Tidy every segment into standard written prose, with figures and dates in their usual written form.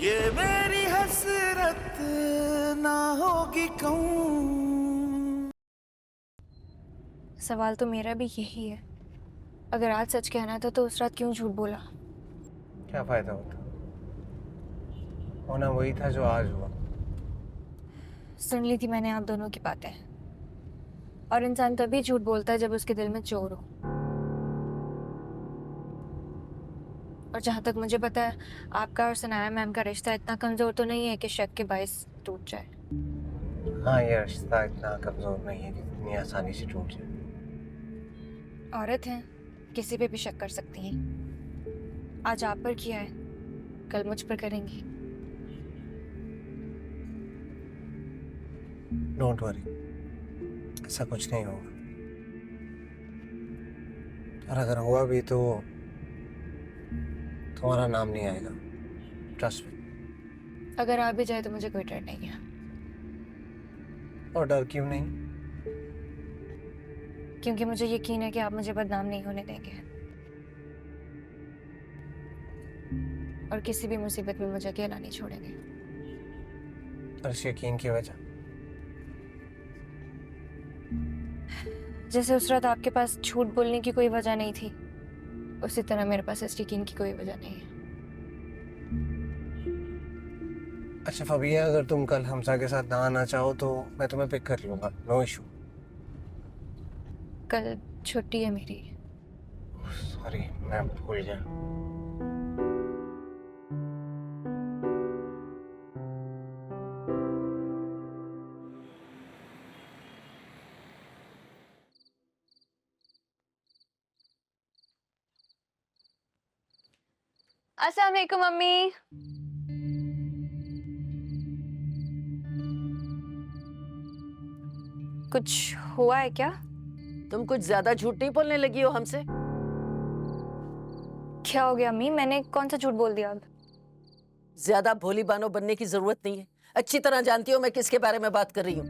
ये मेरी हसरत ना होगी कहूँ। सवाल तो मेरा भी यही है, अगर आज सच कहना था तो उस रात क्यों झूठ बोला? क्या फायदा होता, होना वही था जो आज हुआ। सुन ली थी मैंने आप दोनों की बातें, और इंसान तभी झूठ बोलता है जब उसके दिल में चोर हो। और जहां तक मुझे पता है, आपका और सनाया मैम का रिश्ता इतना कमजोर तो नहीं है कि शक के बायस टूट जाए। हाँ, ये रिश्ता इतना कमजोर नहीं है कि इतनी आसानी से टूट जाए। औरत हैं, किसी पे भी शक कर सकती हैं। आज आप पर किया है, कल मुझ पर करेंगी। डोंट वरी, ऐसा कुछ नहीं होगा। और अगर हुआ भी तो तुम्हारा नाम नहीं आएगा, ट्रस्ट मी। अगर आ भी जाए तो मुझे कोई डर नहीं है। और डर क्यों नहीं? क्योंकि मुझे यकीन है कि आप मुझे बदनाम नहीं होने देंगे, और किसी भी मुसीबत में मुझे अकेला नहीं छोड़ेंगे। और इस यकीन की वजह? जैसे उस रात आपके पास झूठ बोलने की कोई वजह नहीं थी, उसी तरह मेरे पास इस यकीन की कोई वजह नहीं है। अच्छा फबिया, अगर तुम कल हमजा के साथ ना आना चाहो तो मैं तुम्हें पिक कर लूंगा, नो इशू। कल छुट्टी है मेरी। सॉरी, मैं भूल गया। अस्सलाम वालेकुम मम्मी। कुछ हुआ है क्या? तुम कुछ ज्यादा झूठ नहीं बोलने लगी हो हमसे? क्या हो गया अम्मी? मैंने कौन सा झूठ बोल दिया अब? ज्यादा भोली बानो बनने की जरूरत नहीं है। अच्छी तरह जानती हो मैं किसके बारे में बात कर रही हूँ।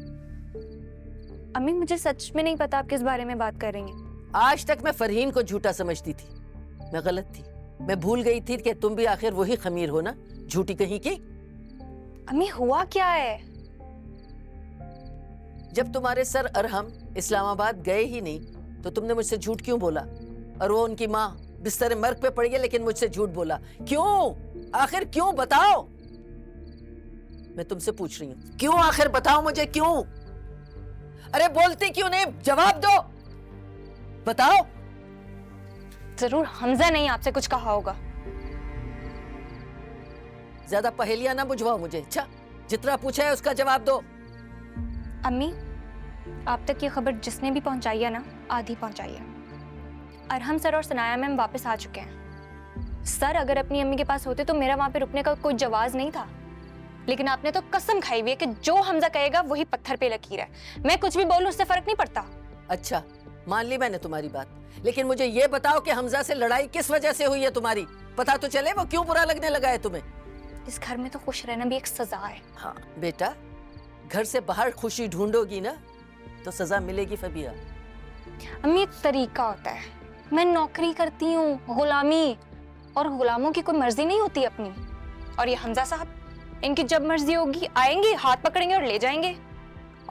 अम्मी मुझे सच में नहीं पता आप किस बारे में बात कर रही हैं। आज तक मैं फरहीन को झूठा समझती थी, मैं गलत थी। मैं भूल गई थी कि तुम भी आखिर वही खमीर हो ना, झूठी कहीं की। अम्मी हुआ क्या है? जब तुम्हारे सर अरहम इस्लामाबाद गए ही नहीं तो तुमने मुझसे झूठ क्यों बोला? और वो उनकी माँ बिस्तर मर्ग पे पड़ गई लेकिन मुझसे झूठ बोला क्यों? आखिर क्यों, बताओ। मैं तुमसे पूछ रही हूँ, क्यों? आखिर बताओ मुझे क्यों? अरे बोलती क्यों नहीं? जवाब दो, बताओ। जरूर हमजा नहीं आपसे कुछ कहा होगा। ज्यादा पहेलियां ना बुझवाओ मुझे। अच्छा, जितना पूछा है उसका जवाब दो। अम्मी, आप तक ये खबर जिसने भी पहुंचाई है ना, आधी पहुंचाई है। अरहम सर और सनाया मैम वापस आ चुके हैं। सर अगर अपनी अम्मी के पास होते तो मेरा वहां पे रुकने का कोई जवाब नहीं था, लेकिन आपने तो कसम खाई हुई है कि जो हमजा कहेगा वही पत्थर पे लकीर है। मैं कुछ भी बोलूं उससे फर्क नहीं पड़ता। अच्छा, मान ली मैंने तुम्हारी बात, लेकिन मुझे ये बताओ कि हमजा से लड़ाई किस वजह से हुई है तुम्हारी? पता तो चले वो क्यों बुरा लगने लगा है तुम्हें। इस घर में तो खुश रहना भी एक सजा है। हाँ बेटा, घर से बाहर खुशी ढूंढोगी ना तो सजा मिलेगी फबिया। अम्मी एक तरीका होता है, मैं नौकरी करती हूँ, गुलामी, और गुलामों की कोई मर्जी नहीं होती अपनी। और ये हमजा साहब, इनकी जब मर्जी होगी आएंगे, हाथ पकड़ेंगे और ले जाएंगे।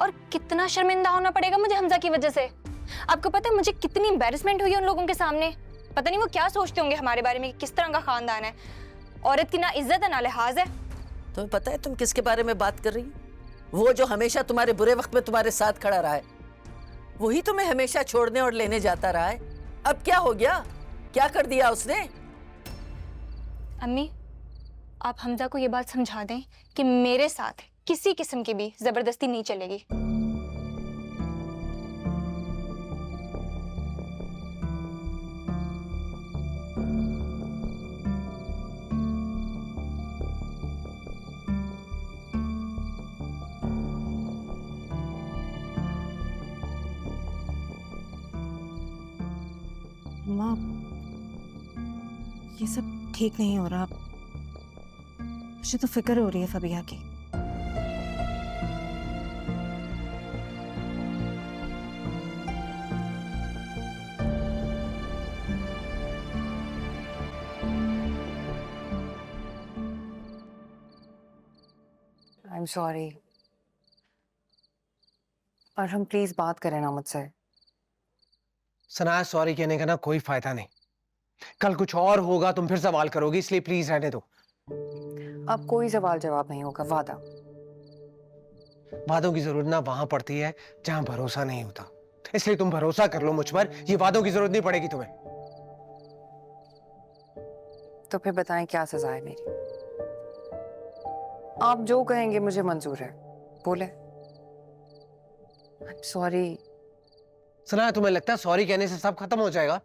और कितना शर्मिंदा होना पड़ेगा मुझे हमजा की वजह से। आपको पता है मुझे कितनी एम्बैरेसमेंट हुई उन लोगों के सामने? पता नहीं वो क्या सोचते होंगे हमारे बारे में, किस तरह का खानदान है। औरत की ना इज्जत है ना लिहाज है। तुम्हें पता है तुम किसके बारे में बात कर रही हो? वो जो हमेशा तुम्हारे बुरे वक्त में तुम्हारे साथ खड़ा रहा है, वही तुम्हें हमेशा छोड़ने और लेने जाता रहा है। अब क्या हो गया? क्या कर दिया उसने? अम्मी, आप हमजा को ये बात समझा दें कि मेरे साथ किसी किस्म की भी जबरदस्ती नहीं चलेगी। माँ, ये सब ठीक नहीं हो रहा। मुझे तो फिक्र हो रही है फबिया की। Am sorry. और हम प्लीज बात करें ना मुझसे। सनाया सॉरी कहने का ना कोई फायदा नहीं, कल कुछ और होगा, तुम फिर सवाल करोगी, इसलिए प्लीज रहने दो। अब कोई सवाल जवाब नहीं होगा, वादा। वादों की जरूरत ना वहां पड़ती है जहां भरोसा नहीं होता, इसलिए तुम भरोसा कर लो मुझ पर, ये वादों की जरूरत नहीं पड़ेगी तुम्हें। तो फिर बताएं क्या सजा है मेरी? आप जो कहेंगे मुझे मंजूर है, बोले। I am sorry. सनाया तुम्हें लगता है सॉरी कहने से सब खत्म हो जाएगा?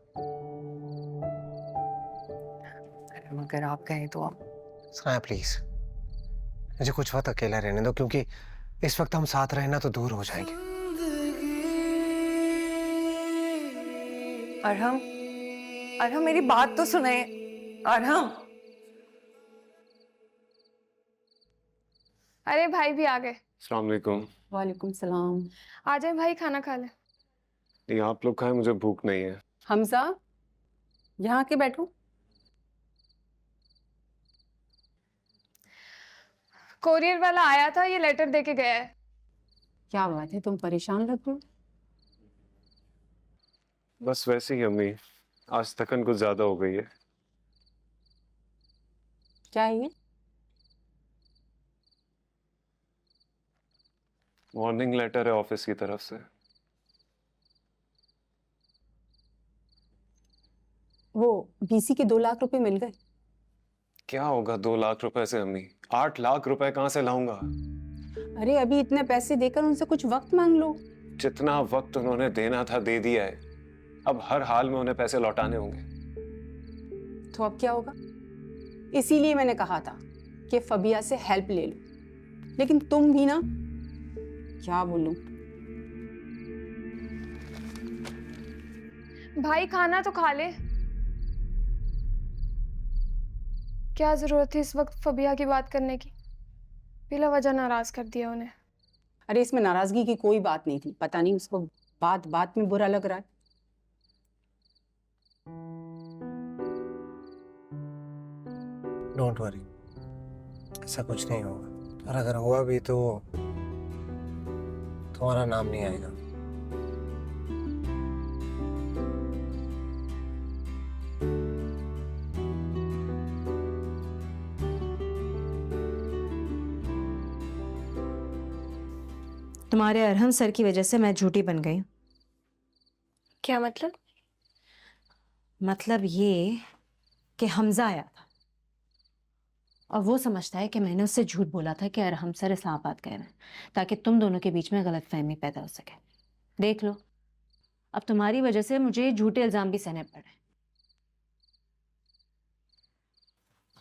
अगर आप कहें तो आप। सनाया प्लीज मुझे कुछ वक्त अकेला रहने दो, क्योंकि इस वक्त हम साथ रहना तो दूर हो जाएंगे। अरहम, अरहम मेरी बात तो सुने। अरहम। अरे भाई भी आ गए। अस्सलाम वालेकुम। वालेकुम सलाम। आ जाए भाई, खाना खा ले। नहीं आप लोग खाएं, मुझे भूख नहीं है। हमजा, यहाँ आके बैठो। कोरियर वाला आया था, ये लेटर दे के गया है। क्या बात है, तुम परेशान लग रहे हो? बस वैसे ही अम्मी, आज थकन कुछ ज्यादा हो गई है। क्या है ये? वार्निंग लेटर है ऑफिस की तरफ से। वो बीसी के 2 लाख रुपए मिल गए। क्या होगा 2 लाख रुपए से अम्मी? 8 लाख रुपए कहाँ से लाऊंगा? अरे अभी इतने पैसे देकर उनसे कुछ वक्त मांग लो। जितना वक्त उन्होंने देना था दे दिया है, अब हर हाल में उन्हें पैसे लौटाने होंगे। तो अब क्या होगा? इसीलिए मैंने कहा था कि फबिया से हेल्प ले लो, लेकिन तुम भी ना, क्या बोलूं। भाई खाना तो खा ले। क्या जरूरत थी इस वक्त फबिया की बात करने की? बिला वजह नाराज कर दिया उन्हें। अरे इसमें नाराजगी की कोई बात नहीं थी, पता नहीं उसको बात बात में बुरा लग रहा है। डोंट वरी, ऐसा कुछ नहीं होगा, और अगर हुआ भी तो तुम्हारा नाम नहीं आएगा। तुम्हारे अरहम सर की वजह से मैं झूठी बन गई हूँ। क्या मतलब? मतलब ये कि हमजा आया था और वो समझता है कि मैंने उससे झूठ बोला था कि अरहम सर इस्लामाबाद गए हैं, ताकि तुम दोनों के बीच में गलतफहमी पैदा हो सके। देख लो, अब तुम्हारी वजह से मुझे झूठे इल्जाम भी सहने पड़े।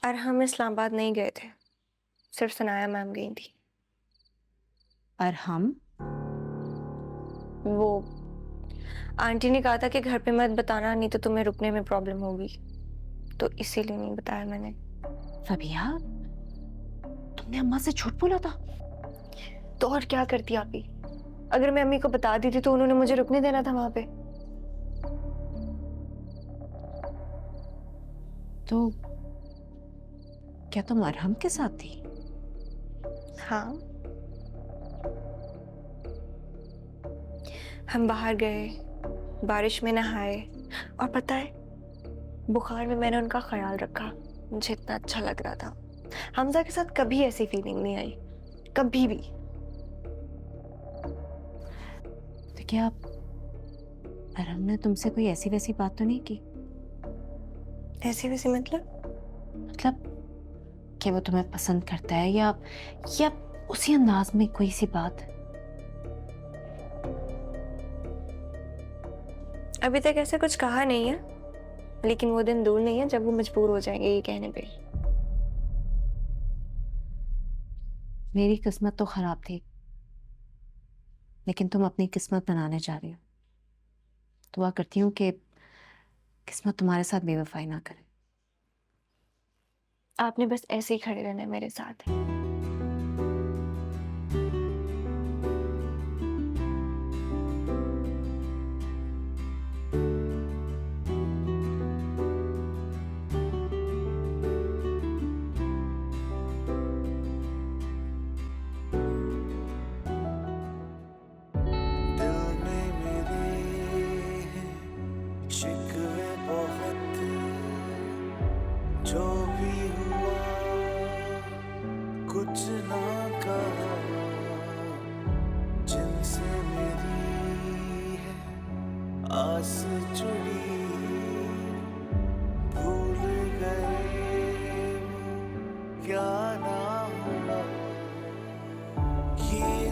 और हम इस्लामाबाद नहीं गए थे, सिर्फ सनाया मैम गई थी। अरहम? वो आंटी ने कहा था कि घर पे मत बताना, नहीं तो तुम्हें रुकने में प्रॉब्लम होगी, तो इसीलिए नहीं बताया मैंने। फबिया, तुमने अम्मा से झूठ बोला था? तो और क्या करती आप ही? अगर मैं अम्मी को बता दी थी तो उन्होंने मुझे रुकने देना था वहां पे। तो क्या तुम अरहम के साथ थी? हाँ, हम बाहर गए, बारिश में नहाए, और पता है बुखार में मैंने उनका ख्याल रखा। मुझे इतना अच्छा लग रहा था। हमजा के साथ कभी ऐसी फीलिंग नहीं आई, कभी भी। तो क्या अरहम ने तुमसे कोई ऐसी वैसी बात तो नहीं की? ऐसी वैसी मतलब? मतलब कि वो तुम्हें पसंद करता है, या उसी अंदाज में कोई सी बात? अभी तक ऐसे कुछ कहा नहीं है, लेकिन वो दिन दूर नहीं है जब वो मजबूर हो जाएंगे ये कहने पे। मेरी किस्मत तो खराब थी, लेकिन तुम अपनी किस्मत बनाने जा रही हो। दुआ करती हूँ कि किस्मत तुम्हारे साथ बेवफाई ना करे। आपने बस ऐसे ही खड़े रहना है मेरे साथ।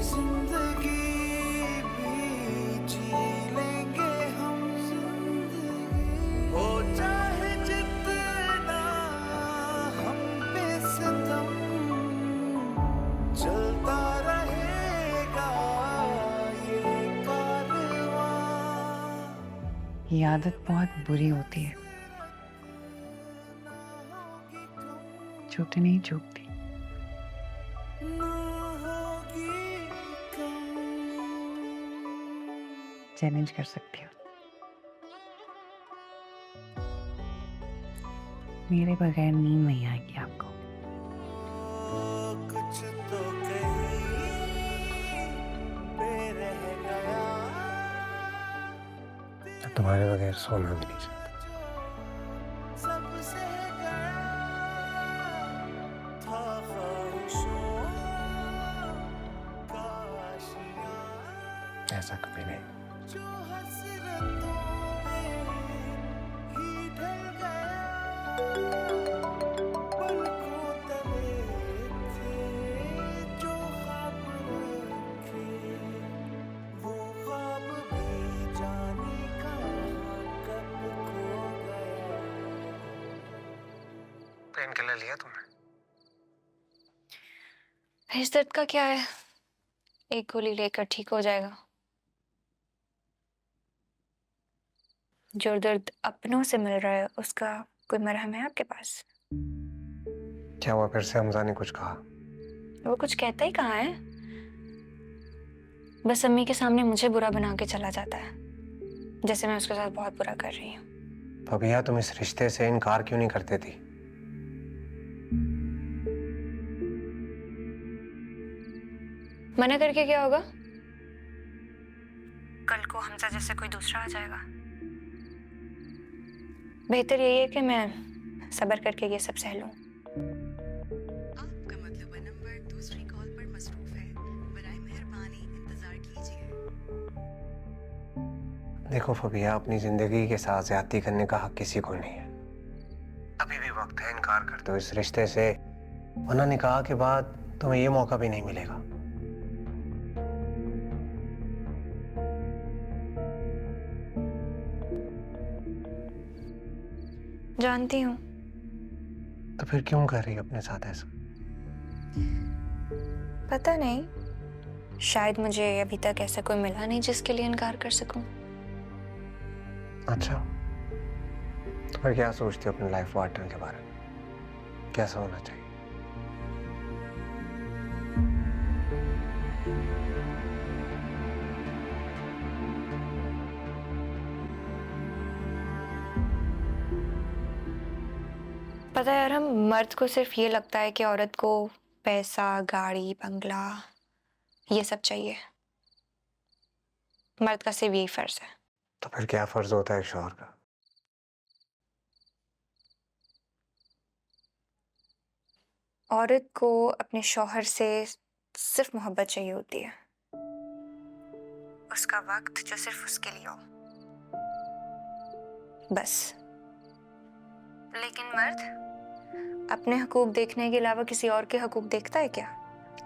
जिंदगी भी जी लेंगे हम, हो चाहे जितना हम पे सितम, चलता रहेगा ये कारवां। ये आदत बहुत बुरी होती है, चोट नहीं चुभती। चैलेंज कर सकती हो, मेरे बगैर नींद नहीं आएगी आपको। कुछ तो कहीं पे रह गया, तुम्हारे बगैर सोना भी नहीं सकता। सबसे गया था ख्वाहिशों का आशियां, ऐसा कभी नहीं। जो हसरतों में ही ढल गया, पलकों तले थे जो ख्वाब रखे, वो ख्वाब भी जाने कहाँ कब खो गया। पेन किलर लिया तुमने? इस दर्द का क्या है, एक गोली लेकर ठीक हो जाएगा। जो दर्द अपनों से मिल रहा है उसका कोई मरहम है आपके पास? क्या हुआ फिर से? हमजा ने कुछ कहा? वो कुछ कहता ही कहाँ है, बस अम्मी के सामने मुझे बुरा बना के चला जाता है, जैसे मैं उसके साथ बहुत बुरा कर रही हूँ। फबिया, तुम इस रिश्ते से इनकार क्यों नहीं करते थी? मना करके क्या होगा? कल को हमजा जैसे कोई दूसरा आ जाएगा। बेहतर यही है कि मैं सब्र करके ये सब सह लूं। आपका मतलब नंबर दूसरी कॉल पर मसरूफ है, बराए मेहरबानी इंतजार कीजिए। देखो फबिया, अपनी जिंदगी के साथ ज्यादती करने का हक किसी को नहीं है। अभी भी वक्त है, इनकार कर दो इस रिश्ते से, वरना निकाह के बाद तुम्हें ये मौका भी नहीं मिलेगा। जानती हूँ। तो फिर क्यों कर रही है अपने साथ ऐसा? पता नहीं, शायद मुझे अभी तक ऐसा कोई मिला नहीं जिसके लिए इनकार कर सकूं। अच्छा, तो फिर क्या सोचती हो अपने लाइफ पार्टनर के बारे में? कैसा होना चाहिए? पता है यार, हम मर्द को सिर्फ ये लगता है कि औरत को पैसा, गाड़ी, बंगला ये सब चाहिए। मर्द का सिर्फ यही फर्ज है। तो फिर क्या फर्ज होता है शौहर का? औरत को अपने शौहर से सिर्फ मोहब्बत चाहिए होती है, उसका वक्त जो सिर्फ उसके लिए हो, बस। लेकिन मर्द अपने हकूक देखने के अलावा किसी और के हकूक देखता है क्या?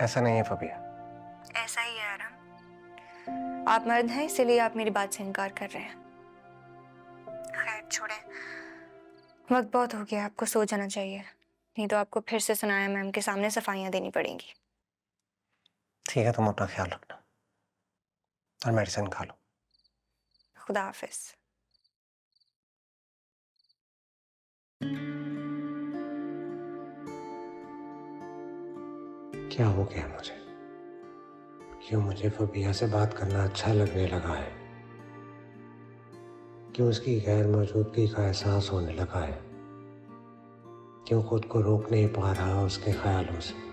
ऐसा नहीं है फबिया। ऐसा ही है आराम। आप मर्द हैं इसीलिए आप मेरी बात से इनकार कर रहे हैं। खैर छोड़ें, वक्त बहुत हो गया, आपको सो जाना चाहिए, नहीं तो आपको फिर से सनाया मैम के सामने सफाइयाँ देनी पड़ेंगी। ठीक है, तुम अपना ख्याल रखना और मेडिसिन खा लो। खुदा हाफिज। क्या हो गया मुझे? क्यों मुझे फबिया से बात करना अच्छा लगने लगा है? क्यों उसकी गैर मौजूदगी का एहसास होने लगा है? क्यों खुद को रोक नहीं पा रहा उसके ख्यालों से?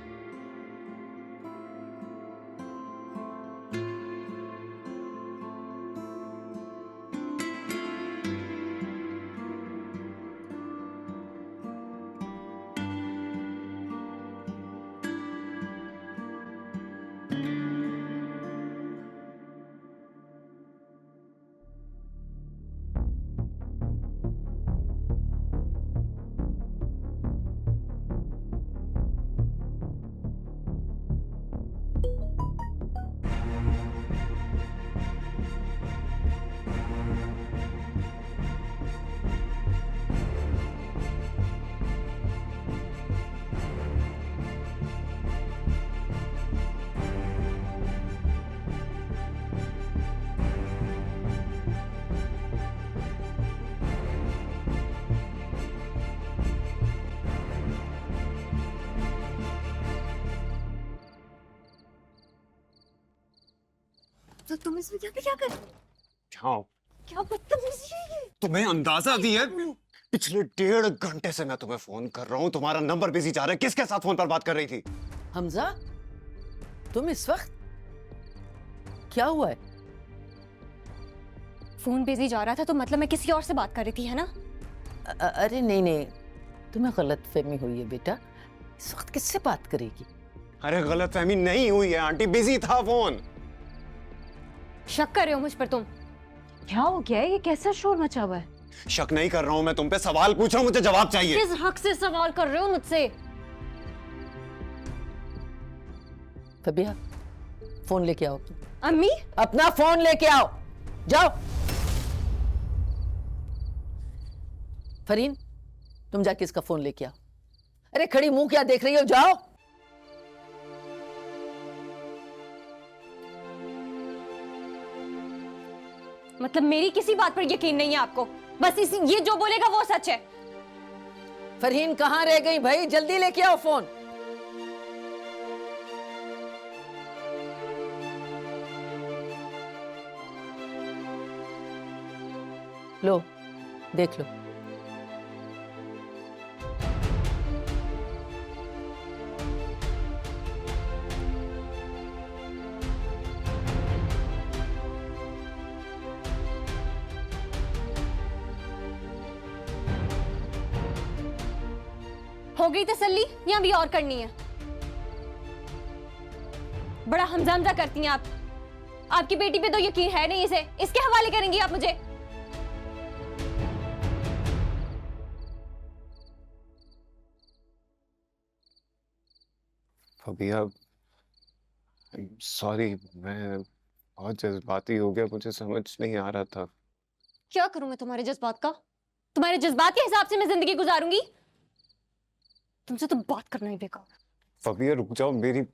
तो तुम इसमें क्या कर रहे हो? क्या बदतमीजी है ये? तुम्हें अंदाजा भी है? पिछले 1.5 घंटे से मैं तुम्हें फोन कर रहा हूँ, तुम्हारा नंबर बिजी जा रहा है। किसके साथ फोन पर बात कर रही थी? हमजा, तुम इस वक्त क्या हुआ है? फोन बिजी जा रहा था तो मतलब मैं किसी और से बात कर रही थी, है ना? अरे नहीं नहीं, तुम्हें गलत फहमी हुई है बेटा। इस वक्त किससे बात करेगी? अरे गलत फहमी नहीं हुई है आंटी, बिजी था फोन। शक कर रहे हो मुझ पर तुम? क्या हो गया है? ये कैसा शोर मचा हुआ है? शक नहीं कर रहा हूं मैं तुम पे, सवाल पूछ रहा हूं, मुझे जवाब चाहिए। किस हक से सवाल कर रहे हो मुझसे? फबिया, फोन लेके आओ। अम्मी, अपना फोन लेके आओ, जाओ। फरीन, तुम जाके इसका फोन लेके आओ। अरे खड़ी मुंह क्या देख रही हो, जाओ। मतलब मेरी किसी बात पर यकीन नहीं है आपको? बस इसी ये जो बोलेगा वो सच है। फरहीन कहाँ रह गई भाई? जल्दी लेके आओ फोन। लो, देख लो। हो गई तसल्ली या अभी और करनी है? बड़ा हमजा करती हैं आप। आपकी बेटी पे तो यकीन है नहीं, इसे इसके हवाले करेंगी आप मुझे? फबिया, सॉरी, मैं बहुत जज्बाती हो गया, मुझे समझ नहीं आ रहा था। क्या करूं मैं तुम्हारे जज्बात का? तुम्हारे जज्बात के हिसाब से मैं जिंदगी गुजारूंगी? तुमसे तो बात करना ही बेकार। फबिया रुक जाओ, मेरी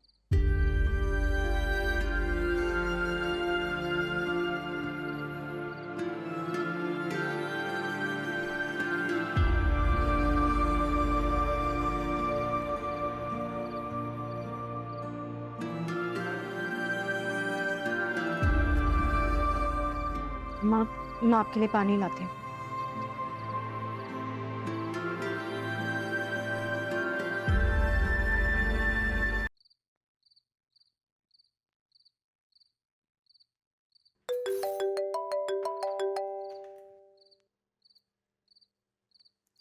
माँ, मैं आपके लिए पानी लाती हूँ।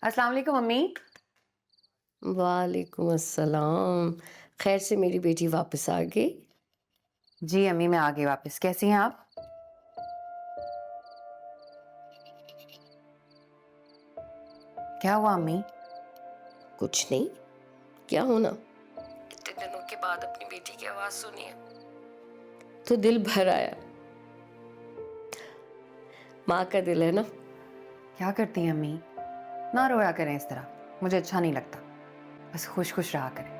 अस्सलाम वालेकुम मम्मी। वालेकुम अस्सलाम। खैर से मेरी बेटी वापस आ गई? जी अम्मी, मैं आ गई वापस। कैसी हैं आप? क्या हुआ अम्मी? कुछ नहीं, क्या होना? इतने दिनों के बाद अपनी बेटी की आवाज सुनी है तो दिल भर आया। माँ का दिल है ना। क्या करती हैं अम्मी? ना रोया करें इस तरह, मुझे अच्छा नहीं लगता। बस खुश खुश रहा करें।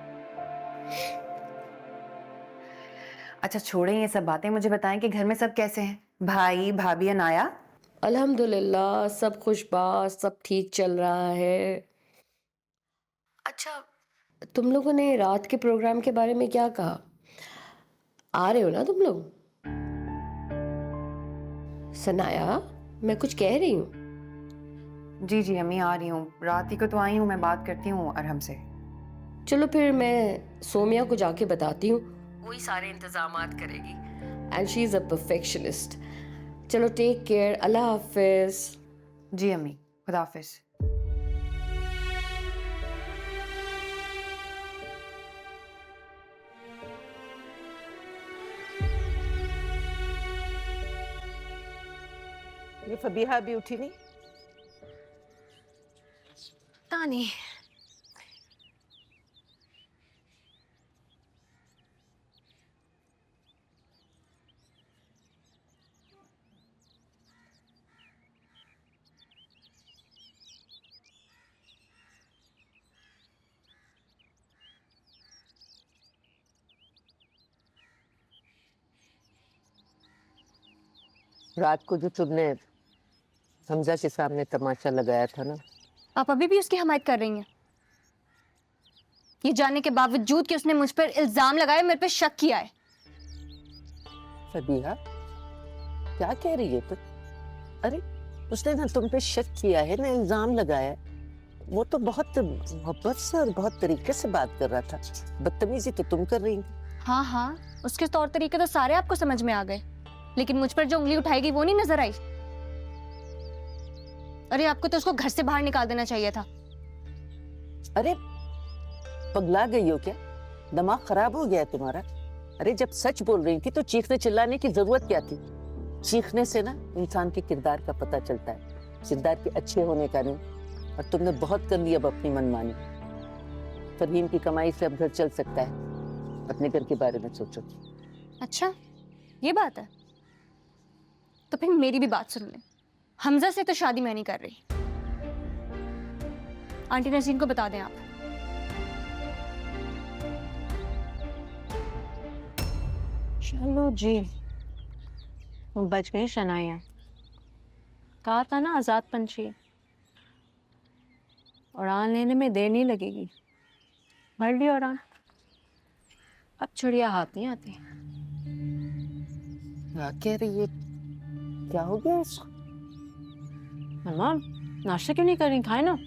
अच्छा छोड़ें ये सब बातें, मुझे बताएं कि घर में सब कैसे हैं? भाई भाभी अनाया? अल्हम्दुलिल्लाह सब खुशबाश, सब ठीक चल रहा है। अच्छा, तुम लोगों ने रात के प्रोग्राम के बारे में क्या कहा? आ रहे हो ना तुम लोग? सनाया, मैं कुछ कह रही हूँ? जी जी अम्मी, आ रही हूँ। रात ही को तो आई हूँ, मैं बात करती हूँ अरहम से। चलो फिर मैं सोमिया को जाके बताती हूँ, वही सारे इंतजामात करेगी। And she is a perfectionist. चलो टेक केयर, अल्लाह हाफिज। जी अम्मी, खुदा हाफिज। ये फबीहा भी उठी नहीं? पता नहीं। रात को जो तुमने हमजा के सामने तमाशा लगाया था ना, आप अभी भी उसकी हमायत कर रही हैं? ये जानने के बावजूद कि उसने मुझ पर इल्जाम लगाया, मेरे पे शक किया है। फबीहा क्या कह रही है तुम? अरे उसने ना तुम पे शक किया है ना, इल्जाम लगाया है। वो तो बहुत मोहब्बत से और बहुत तरीके से बात कर रहा था, बदतमीजी तो तुम कर रही हो। हाँ हाँ, उसके तौर तरीके तो सारे आपको समझ में आ गए, लेकिन मुझ पर जो उंगली उठाएगी वो नहीं नजर आई। अरे आपको तो उसको घर से बाहर निकाल देना चाहिए था। अरे पगला गई हो क्या? दिमाग खराब हो गया है तुम्हारा? अरे जब सच बोल रही थी तो चीखने चिल्लाने की जरूरत क्या थी? चीखने से ना इंसान के किरदार का पता चलता है, किरदार के अच्छे होने का नहीं। और तुमने बहुत कर ली अब अपनी मनमानी। फरहीम की कमाई से अब घर चल सकता है, अपने घर के बारे में सोचो। अच्छा ये बात है, तो फिर मेरी भी बात सुन ले। हमजा से तो शादी मैं नहीं कर रही। आंटी नसीन को बता दें आप। चलो जी, बच गई शनाया। कहा था ना आजाद पंछी, उड़ान लेने में देर नहीं लगेगी। भर ली उड़ान, अब चिड़िया हाथ नहीं आती। क्या कह रही है? क्या हो गया इसको? मम्मा नाश्ता क्यों नहीं कर रही? खाए ना।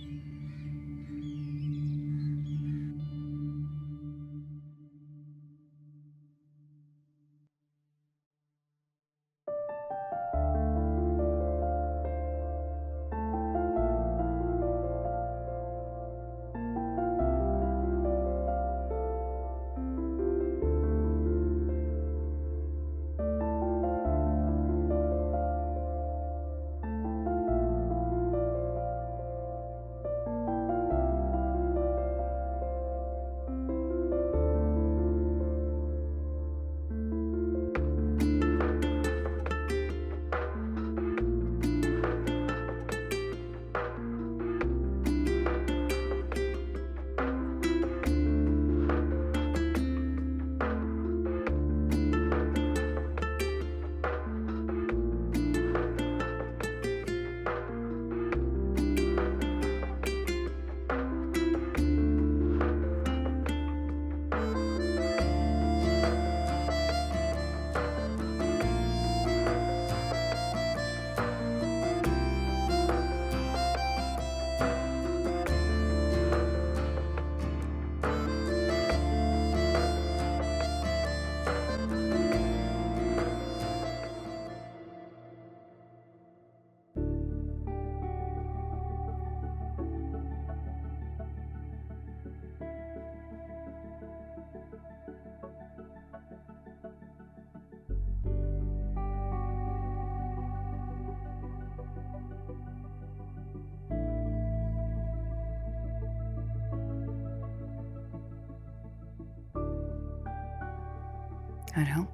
Arham,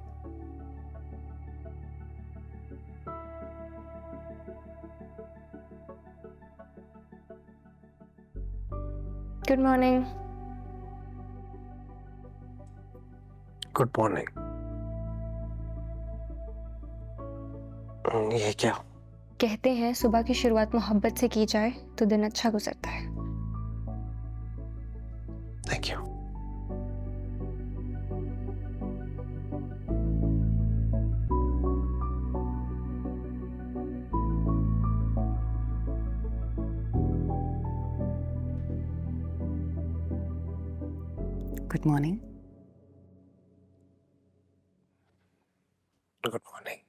good morning. Good morning. ये क्या? कहते हैं सुबह की शुरुआत मोहब्बत से की जाए तो दिन अच्छा गुजरता है। Thank you. Good morning. Good morning.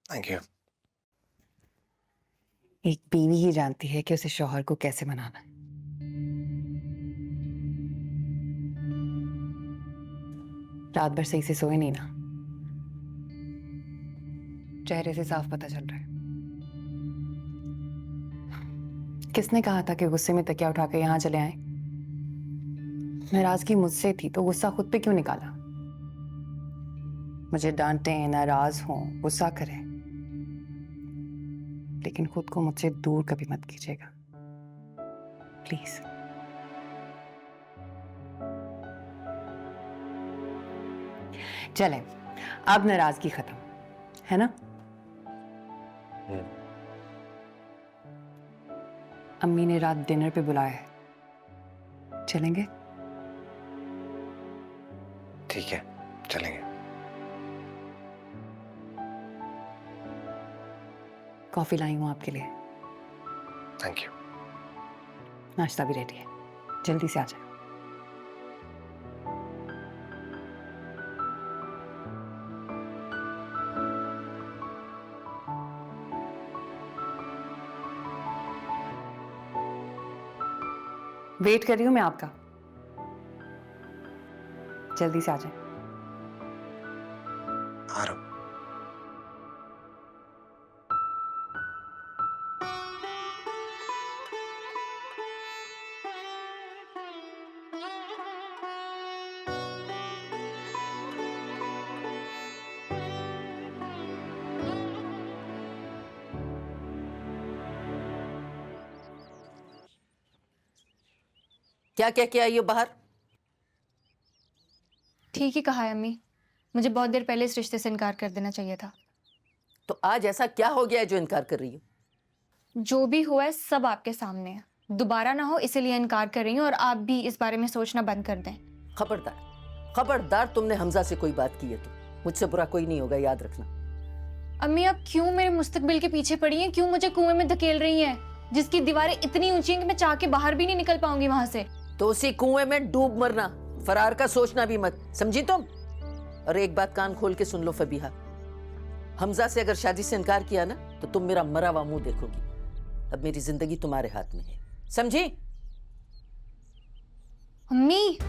Thank you. एक बीवी ही जानती है कि उसे शौहर को कैसे मनाना है। रात भर सही से सोए नहीं ना? चेहरे से साफ पता चल रहा है। किसने कहा था कि गुस्से में तकिया उठाकर यहां चले आए? नाराजगी मुझसे थी तो गुस्सा खुद पे क्यों निकाला? मुझे डांटे, नाराज हो, गुस्सा करें, लेकिन खुद को मुझसे दूर कभी मत कीजिएगा प्लीज। चलें, अब नाराजगी खत्म। है ना? अम्मी ने रात डिनर पे बुलाया है, चलेंगे? ठीक है, चलेंगे। कॉफी लाई हूँ आपके लिए। Thank you. नाश्ता भी रेडी है, जल्दी से आ जाए। वेट कर रही हूँ मैं आपका, जल्दी से आ जाए। आ रहा हूँ। क्या क्या क्या ये बाहर? ठीक ही कहा है अम्मी, मुझे बहुत देर पहले इस रिश्ते से इनकार कर देना चाहिए था। तो आज ऐसा क्या हो गया है जो इनकार कर रही हो? जो भी हुआ है सब आपके सामने है, दोबारा ना हो इसीलिए इनकार कर रही हूँ, और आप भी इस बारे में सोचना बंद कर दें। खबरदार, खबरदार तुमने हमजा से कोई बात की है तो मुझसे बुरा कोई नहीं होगा, याद रखना। अम्मी आप क्यों मेरे मुस्तकबिल के पीछे पड़ी हैं? क्यों मुझे कुएं में धकेल रही हैं, जिसकी दीवारें इतनी ऊंची हैं कि मैं चाह के बाहर भी नहीं निकल पाऊंगी वहां से? तो उसी कुएं में डूब मरना, फरार का सोचना भी मत, समझी तुम? और एक बात कान खोल के सुन लो फबीहा, हमजा से अगर शादी से इनकार किया ना तो तुम मेरा मरा हुआ मुंह देखोगी। अब मेरी जिंदगी तुम्हारे हाथ में है, समझी? अम्मी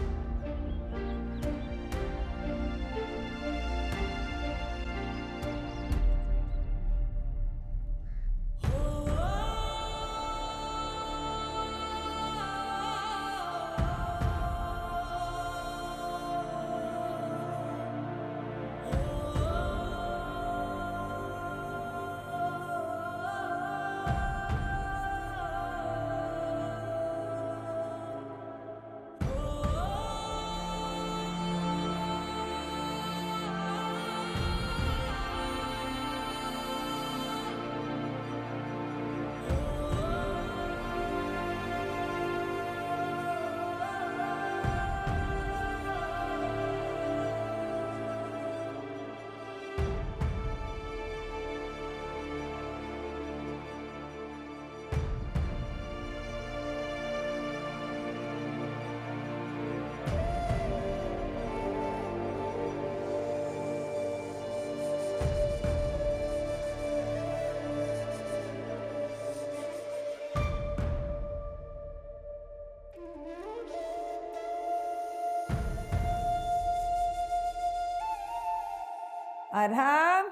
अरहम,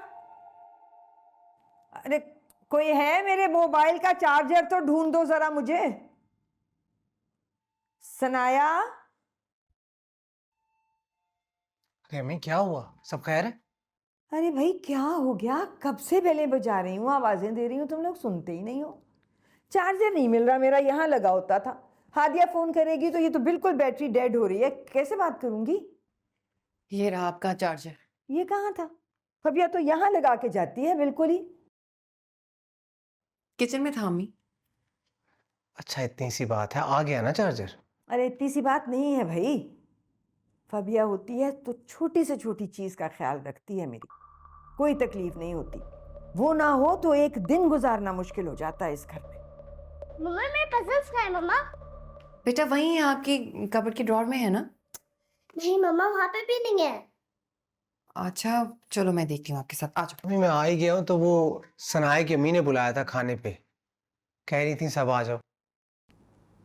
अरे कोई है? मेरे मोबाइल का चार्जर तो ढूंढ दो जरा मुझे। सनाया, अरे अम्मी क्या हुआ, सब खैर है? अरे भाई क्या हो गया? कब से बेलें बजा रही हूँ, आवाजें दे रही हूँ, तुम लोग सुनते ही नहीं हो। चार्जर नहीं मिल रहा मेरा, यहाँ लगा होता था। हादिया फोन करेगी तो ये तो बिल्कुल बैटरी डेड हो रही है, कैसे बात करूंगी? ये रहा आपका चार्जर। ये कहाँ था? फबिया तो यहाँ लगा के जाती है बिल्कुल ही। किचन में था अम्मी। अच्छा इतनी सी बात है, आ गया ना चार्जर? अरे इतनी सी बात नहीं है भाई, फबिया होती है तो छोटी से छोटी चीज का ख्याल रखती है मेरी, कोई तकलीफ नहीं होती। वो ना हो तो एक दिन गुजारना मुश्किल हो जाता है इस घर में। मम्मा मेरे पजल्स कहाँ है मम्मा? बेटा वहीं आपकी कबर्ड की ड्रॉर में है ना? नहीं मम्मा वहाँ पे भी नहीं है। अच्छा चलो मैं देखती हूँ आपके साथ, आ जाओ। अभी मैं आ ही गया हूँ तो वो सनाया की अम्मी ने बुलाया था खाने पे, कह रही थी सब आ जाओ।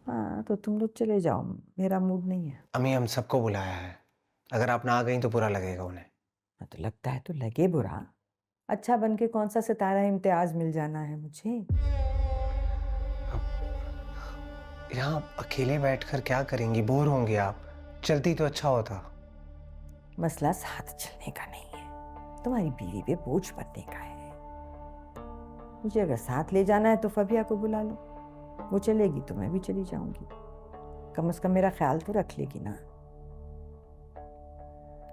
हाँ तो तुम लोग चले जाओ, मेरा मूड नहीं है। अम्मी हम सबको बुलाया है, अगर आप ना आ गई तो बुरा लगेगा उन्हें। तो लगता है तो लगे बुरा, अच्छा बन के कौन सा सितारा इम्तियाज मिल जाना है मुझे। यहाँ अकेले बैठकर क्या करेंगी, बोर होंगे आप, चलती तो अच्छा होता। मसला साथ चलने का नहीं है, तुम्हारी बीवी पे बोझ बनने का है। मुझे अगर साथ ले जाना है तो फबिया को बुला लो, वो चलेगी तो मैं भी चली जाऊंगी, कम से कम मेरा ख्याल तो रख लेगी ना।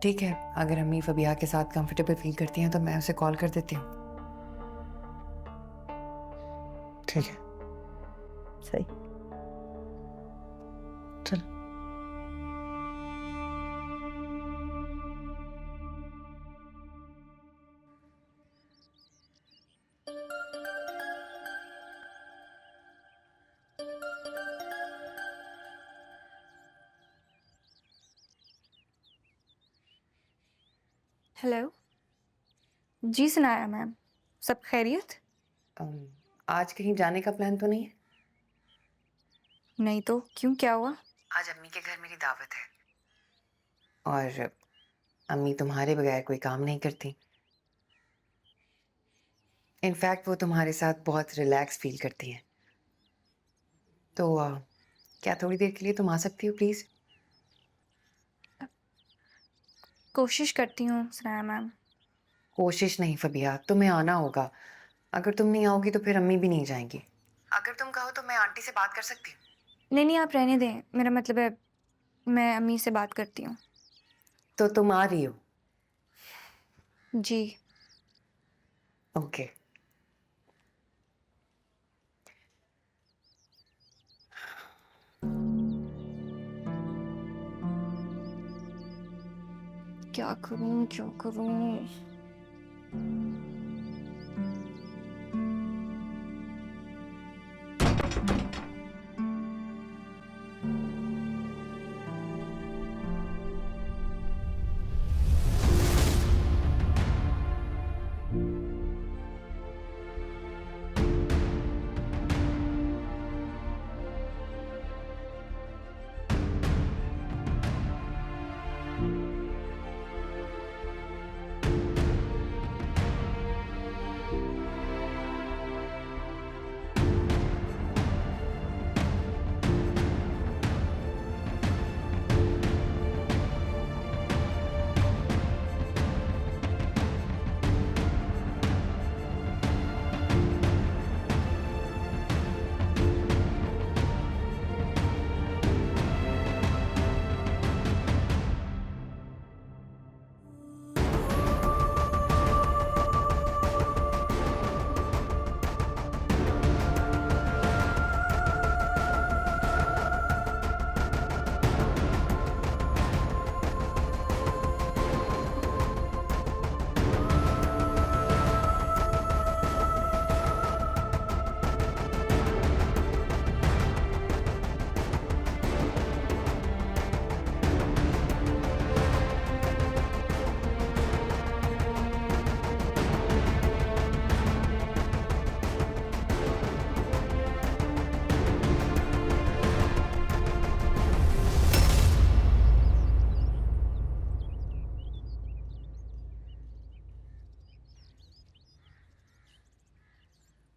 ठीक है, अगर अम्मी फबिया के साथ कंफर्टेबल फील करती हैं तो मैं उसे कॉल कर देती हूँ। ठीक है। सही। चलो। हेलो जी सुनाया मैम, सब खैरियत? आज कहीं जाने का प्लान तो नहीं है? नहीं तो क्यों, क्या हुआ? आज अम्मी के घर मेरी दावत है और अम्मी तुम्हारे बगैर कोई काम नहीं करती। इनफैक्ट वो तुम्हारे साथ बहुत रिलैक्स फील करती हैं। तो क्या थोड़ी देर के लिए तुम आ सकती हो प्लीज? कोशिश करती हूँ सनाया मैम। कोशिश नहीं फबिया, तुम्हें आना होगा। अगर तुम नहीं आओगी तो फिर अम्मी भी नहीं जाएंगी। अगर तुम कहो तो मैं आंटी से बात कर सकती हूँ। नहीं नहीं, आप रहने दें, मेरा मतलब है मैं अम्मी से बात करती हूँ। तो तुम आ रही हो? जी। ओके। क्या करूँ क्या करूँ?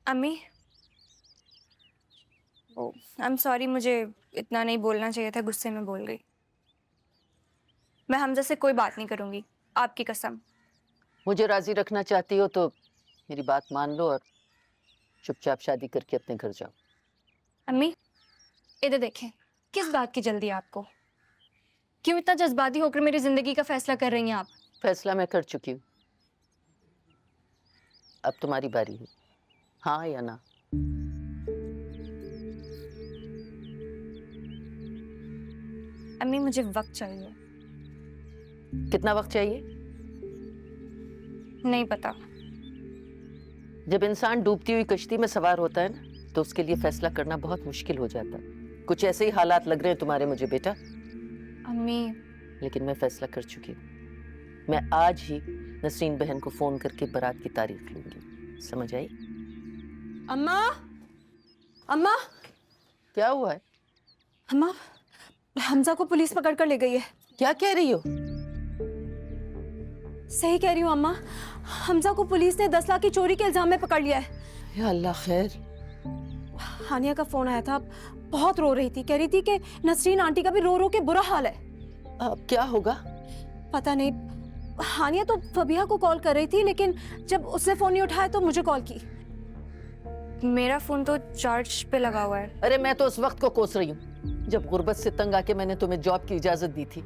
अम्मी, ओ आई एम सॉरी, मुझे इतना नहीं बोलना चाहिए था, गुस्से में बोल गई। मैं हमजा से कोई बात नहीं करूंगी, आपकी कसम। मुझे राजी रखना चाहती हो तो मेरी बात मान लो और चुपचाप शादी करके अपने घर जाओ। अम्मी इधर देखें, किस बात की जल्दी है आपको? क्यों इतना जज्बाती होकर मेरी जिंदगी का फैसला कर रही हैं आप? फैसला मैं कर चुकी हूँ, अब तुम्हारी बारी है, हाँ या ना? अम्मी मुझे वक्त चाहिए। कितना वक्त चाहिए? नहीं पता। जब इंसान डूबती हुई कश्ती में सवार होता है ना, तो उसके लिए फैसला करना बहुत मुश्किल हो जाता है। कुछ ऐसे ही हालात लग रहे हैं तुम्हारे मुझे बेटा। अम्मी, लेकिन मैं फैसला कर चुकी हूँ। मैं आज ही नसरीन बहन को फोन करके बारात की तारीख लूंगी, समझ आई? अम्मा, अम्मा, क्या हुआ है? अम्मा, हमजा को पुलिस पकड़ कर ले गई है। क्या कह रही हो? सही कह रही हूँ अम्मा, हमजा को पुलिस ने 10 लाख की चोरी के इल्जाम में पकड़ लिया है। या अल्लाह खैर। हानिया का फोन आया था, बहुत रो रही थी, कह रही थी कि नसरीन आंटी का भी रो रो के बुरा हाल है। अब क्या होगा? पता नहीं। हानिया तो फबिया को कॉल कर रही थी, लेकिन जब उसने फोन नहीं उठाया तो मुझे कॉल की। मेरा फोन तो चार्ज पे लगा हुआ है। अरे मैं तो उस वक्त को कोस रही हूँ जब गुर्बत से तंग आके मैंने तुम्हें जॉब की इजाजत दी थी,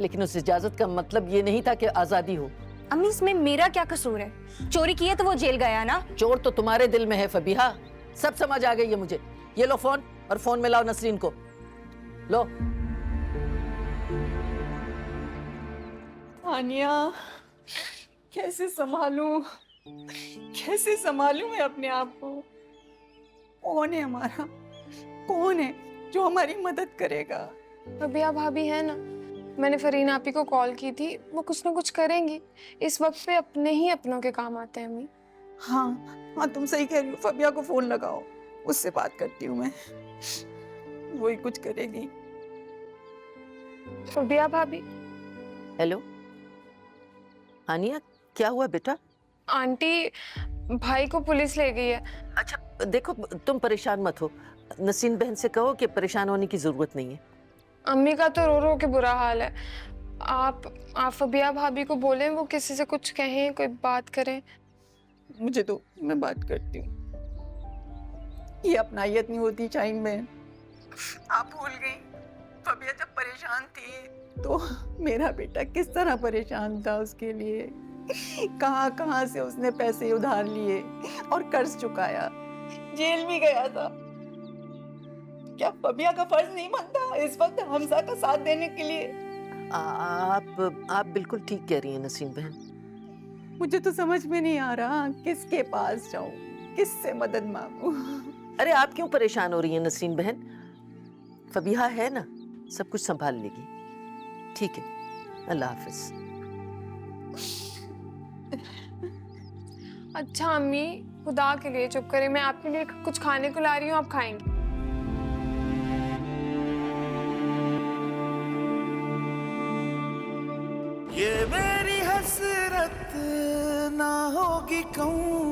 लेकिन उस इजाजत का मतलब ये नहीं था कि आजादी हो। अम्मी इसमें मेरा क्या कसूर है? चोरी की है तो वो जेल गया ना। चोर तो तुम्हारे दिल में है फबीहा, सब समझ आ गई है मुझे। ये लो फोन, और फोन में लाओ नसरीन को, लो। आनिया, कैसे संभालूं, कैसे संभालूं मैं अपने आप को? कौन है हमारा, कौन है जो हमारी मदद करेगा? फबिया भाभी है ना, मैंने फरीन आपी को कॉल की थी, वो कुछ ना कुछ करेंगी। इस वक्त पे अपने ही अपनों के काम आते हैं अम्मी। हाँ हाँ, तुम सही कह रही हो। फबिया को फोन लगाओ, उससे बात करती हूँ मैं, वही कुछ करेगी। फबिया भाभी। हेलो आनिया, क्या हुआ बेटा? आंटी, भाई को पुलिस ले गई है। अच्छा देखो, तुम परेशान मत हो, नसीन बहन से कहो कि परेशान होने की जरूरत नहीं है। अम्मी का तो रो रो के बुरा हाल है। आप फबिया भाभी को बोलें वो किसी से कुछ कहें, कोई बात करें। मुझे तो, मैं बात करती हूँ। ये अपनायत नहीं होती शाहीन बहन, आप भूल गई फबिया जब परेशान थी तो मेरा बेटा किस तरह परेशान था उसके लिए। कहाँ कहाँ से उसने पैसे उधार लिए और कर्ज चुकाया, जेल भी गया था। क्या फबिया का फर्ज नहीं बनता इस वक्त हमजा का साथ देने के लिए? आप बिल्कुल ठीक कह रही हैं नसीन बहन। मुझे तो समझ में नहीं आ रहा किसके पास जाऊं, किससे मदद मांगूं। अरे आप क्यों परेशान हो रही हैं नसीन बहन? फबीहा है ना, सब कुछ संभाल लेगी। ठीक है, अल्लाह हाफिज। अच्छा अम्मी, खुदा के लिए चुप करें, मैं आपके लिए कुछ खाने को ला रही हूँ, आप खाएंगे। ये मेरी हसरत ना होगी कहूँ